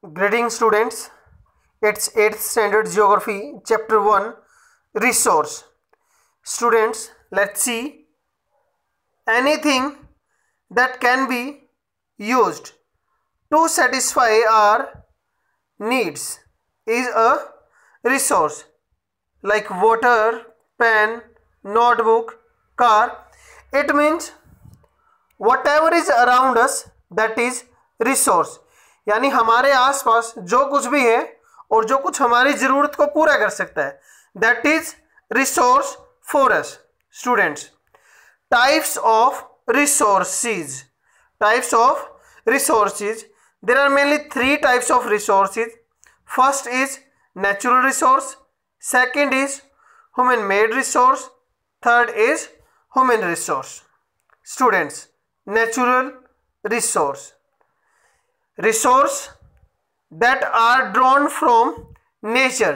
Greetings students, it's 8th standard geography chapter 1 resource. Students, let's see, anything that can be used to satisfy our needs is a resource, like water, pen, notebook, car. It means whatever is around us, that is resource. यानी हमारे आसपास जो कुछ भी है और जो कुछ हमारी जरूरत को पूरा कर सकता है, that is resource for us. Students, types of resources. Types of resources, there are mainly 3 types of resources. First is natural resource, second is human made resource, third is human resource. Students, natural resource, resource that are drawn from nature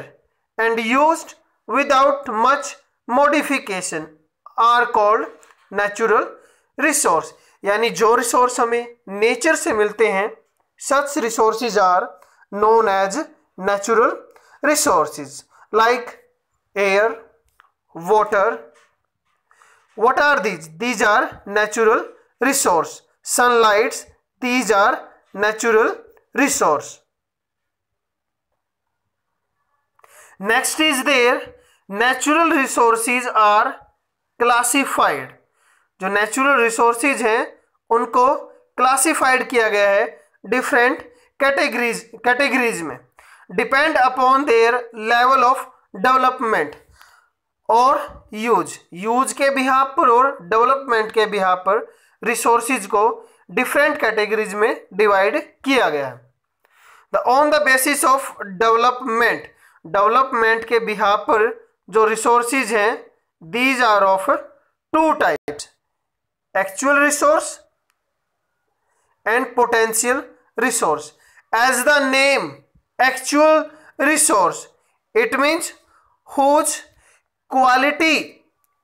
and used without much modification are called natural resource. यानी जो resource हमें nature से मिलते हैं, such resources are known as natural resources, like air, water. What are these? These are natural resource. Sunlight, these are natural resource. Next is there, natural resources are classified. जो natural resources हैं उनको classified किया गया है different categories में, depend upon their level of development और use के behalf पर और डेवलपमेंट के बिहाफ पर रिसोर्सेज को डिफरेंट कैटेगरीज में डिवाइड किया गया है. On the basis of development के बिहाफ पर जो रिसोर्सेज हैं, these are of 2 types, actual resource and potential resource. As the name actual resource, it means whose quality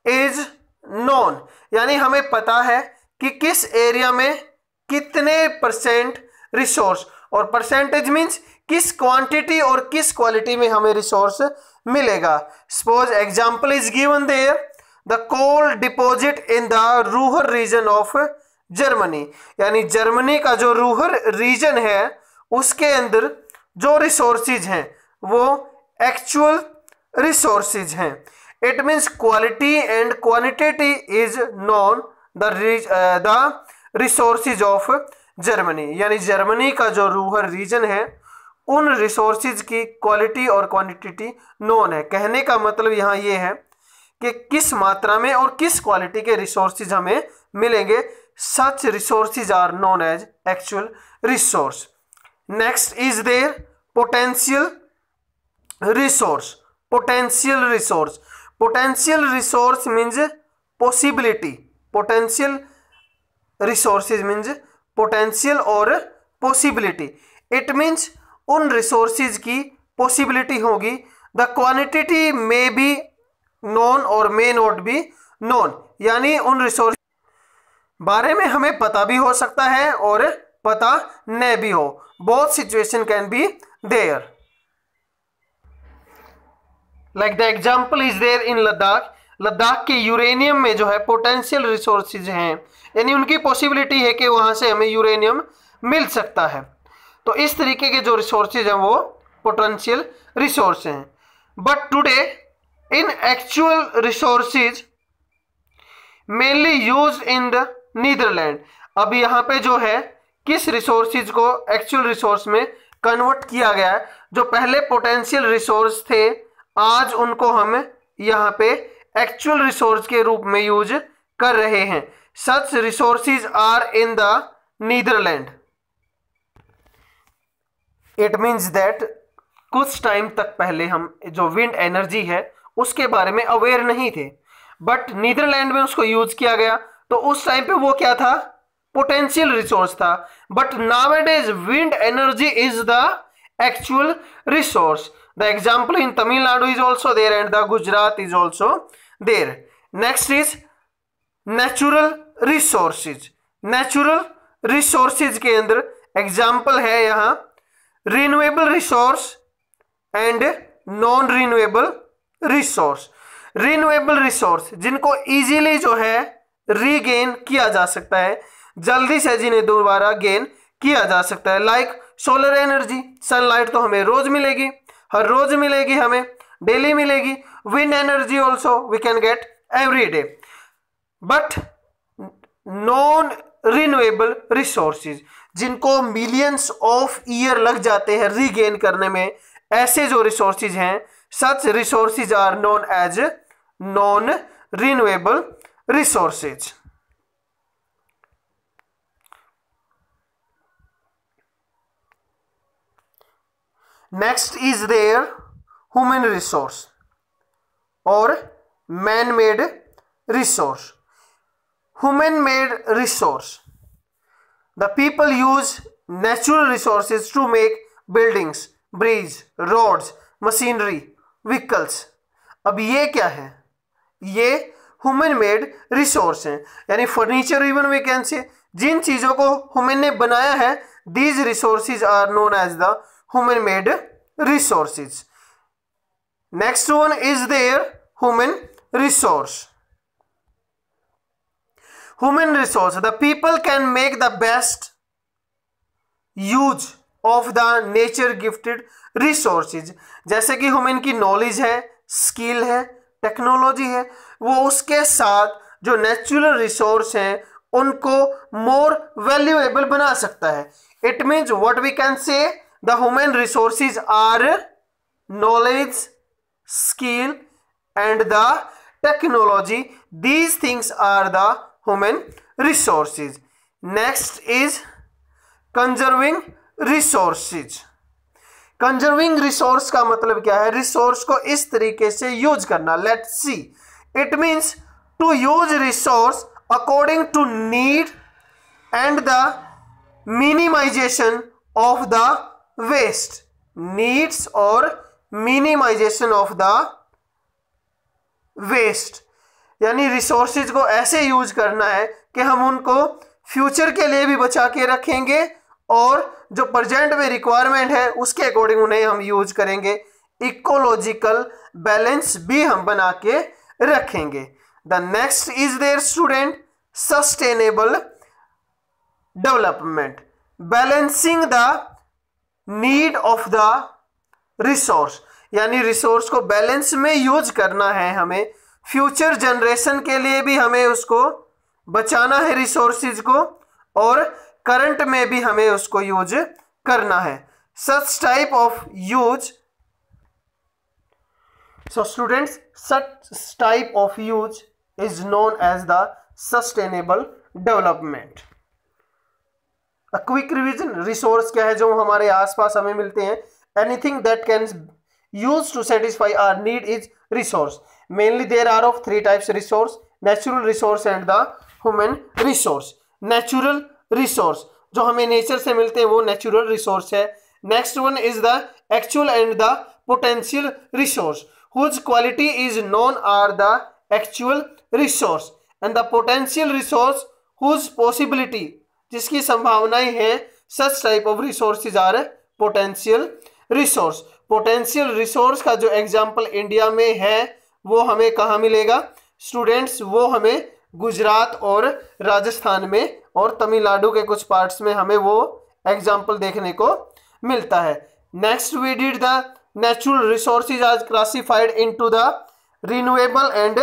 is known. यानी हमें पता है कि किस एरिया में कितने परसेंट रिसोर्स, और परसेंटेज मीन्स किस क्वांटिटी और किस क्वालिटी में हमें रिसोर्स मिलेगा. Suppose example is given there, the coal deposit in the rural region of Germany. यानी जर्मनी का जो रूरल रीजन है उसके अंदर जो रिसोर्सेज हैं वो एक्चुअल रिसोर्सेज हैं. It means quality and quantity is known the resources of Germany. यानी जर्मनी का जो रूरल रीजन है उन रिसोर्सेज की क्वालिटी और क्वांटिटी नोन है. कहने का मतलब यहाँ ये है कि किस मात्रा में और किस क्वालिटी के रिसोर्सेज हमें मिलेंगे. Such resources are known as actual resource. Next is their potential resource. Potential resource, potential resource means possibility. Potential resources means potential और पॉसिबिलिटी. इट मीन्स उन रिसोर्सेज की पॉसिबिलिटी होगी. The quantity may be known और may not be known. यानी उन resource बारे में हमें पता भी हो सकता है और पता न भी हो. Both situation can be there. Like the example is there in Ladakh. Ladakh के यूरेनियम में जो है पोटेंशियल रिसोर्सेज हैं, यानी उनकी पॉसिबिलिटी है कि वहाँ से हमें यूरेनियम मिल सकता है. तो इस तरीके के जो रिसोर्सेज हैं वो पोटेंशियल रिसोर्स हैं. But today in actual resources mainly used in the Netherlands. अब यहाँ पे जो है किस रिसोर्सेज को एक्चुअल रिसोर्स में कन्वर्ट किया गया है. जो पहले पोटेंशियल रिसोर्स थे आज उनको हम यहाँ पे एक्चुअल रिसोर्स के रूप में यूज कर रहे हैं. Such resources are in the Netherland. It means that कुछ टाइम तक पहले हम जो विंड एनर्जी है उसके बारे में अवेयर नहीं थे, बट नीदरलैंड में उसको यूज किया गया. तो उस टाइम पे वो क्या था, पोटेंशियल रिसोर्स था. But nowadays wind energy is the actual resource. The example in Tamil Nadu is also there and the Gujarat is also there. Next is natural resources. Natural resources के अंदर example है यहाँ renewable resource and non renewable resource. Renewable resource जिनको easily जो है regain किया जा सकता है, जल्दी से जिन्हें दोबारा गेन किया जा सकता है, लाइक सोलर एनर्जी, सनलाइट तो हमें रोज मिलेगी, हर रोज मिलेगी, हमें डेली मिलेगी। Wind energy also we can get every day. But non renewable resources जिनको मिलियंस ऑफ ईयर लग जाते हैं रीगेन करने में, ऐसे जो रिसोर्सेज हैं, such resources are known as non renewable resources. Next is their human resource और man made resource. Human made resource. The people use natural resources to make buildings, bridges, roads, machinery, vehicles. अब ये क्या है? ये human made resource हैं, यानी furniture even we can से, जिन चीज़ों को ह्यूमन ने बनाया है, these resources are known as the human made resources. Next one is their human resource. Human resource. The people can make the best use of the nature gifted resources. जैसे कि human की knowledge है, skill है, technology है, वो उसके साथ जो नेचुरल रिसोर्स हैं उनको मोर वैल्यूएबल बना सकता है। It means what we can say, the human resources are knowledge, skill and the technology. These things are the human resources. Next is conserving resources. Conserving resource का मतलब क्या है? Resource को इस तरीके से यूज करना. Let's see. It means to use resource according to need and the minimization of the waste. Needs or minimization of the waste. यानी रिसोर्सेज को ऐसे यूज करना है कि हम उनको फ्यूचर के लिए भी बचा के रखेंगे और जो प्रेजेंट में रिक्वायरमेंट है उसके अकॉर्डिंग उन्हें हम यूज करेंगे। इकोलॉजिकल बैलेंस भी हम बना के रखेंगे। The next is there student sustainable development, balancing the need of the resource, यानी रिसोर्स को बैलेंस में यूज करना है हमें, फ्यूचर जनरेशन के लिए भी हमें उसको बचाना है रिसोर्सेज को, और करंट में भी हमें उसको यूज करना है। Such type of use, so students, such type of use is known as the sustainable development. A quick revision, resource क्या है? जो हमारे आसपास हमें मिलते हैं, anything that can use to satisfy our need is resource. Mainly there are of three types resource: natural resource and the human resource. Natural resource जो हमें नेचर से मिलते हैं वो नेचुरल रिसोर्स है। Next one is the actual and the potential resource, whose quality is known are the actual resource, and the potential resource whose possibility, जिसकी संभावनाएं हैं, such type of resources are potential resource. Potential resource का जो example India में है वो हमें कहाँ मिलेगा स्टूडेंट्स? वो हमें गुजरात और राजस्थान में और तमिलनाडु के कुछ पार्ट्स में हमें वो एग्जाम्पल देखने को मिलता है। Next we did the natural resources are classified into the renewable and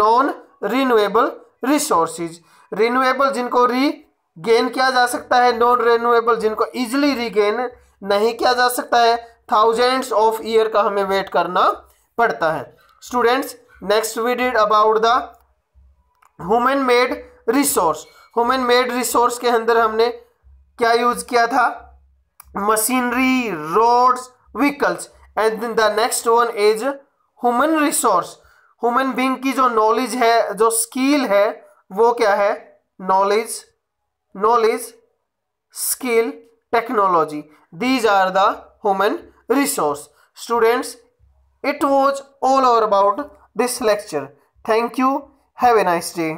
non renewable resources. Renewable जिनको रीगेन किया जा सकता है, नॉन रिन्यूएबल जिनको इजिली रीगेन नहीं किया जा सकता है, थाउजेंड्स ऑफ ईयर का हमें वेट करना पड़ता है। Students, next we did about the human made resource. Human made resource के अंदर हमने क्या यूज किया था? Machinery, roads, vehicles. And the next one is human resource. Human being की जो नॉलेज है, जो स्किल है, वो क्या है? Knowledge, skill, technology. These are the human resource. Students, it was all about this lecture. Thank you. Have a nice day.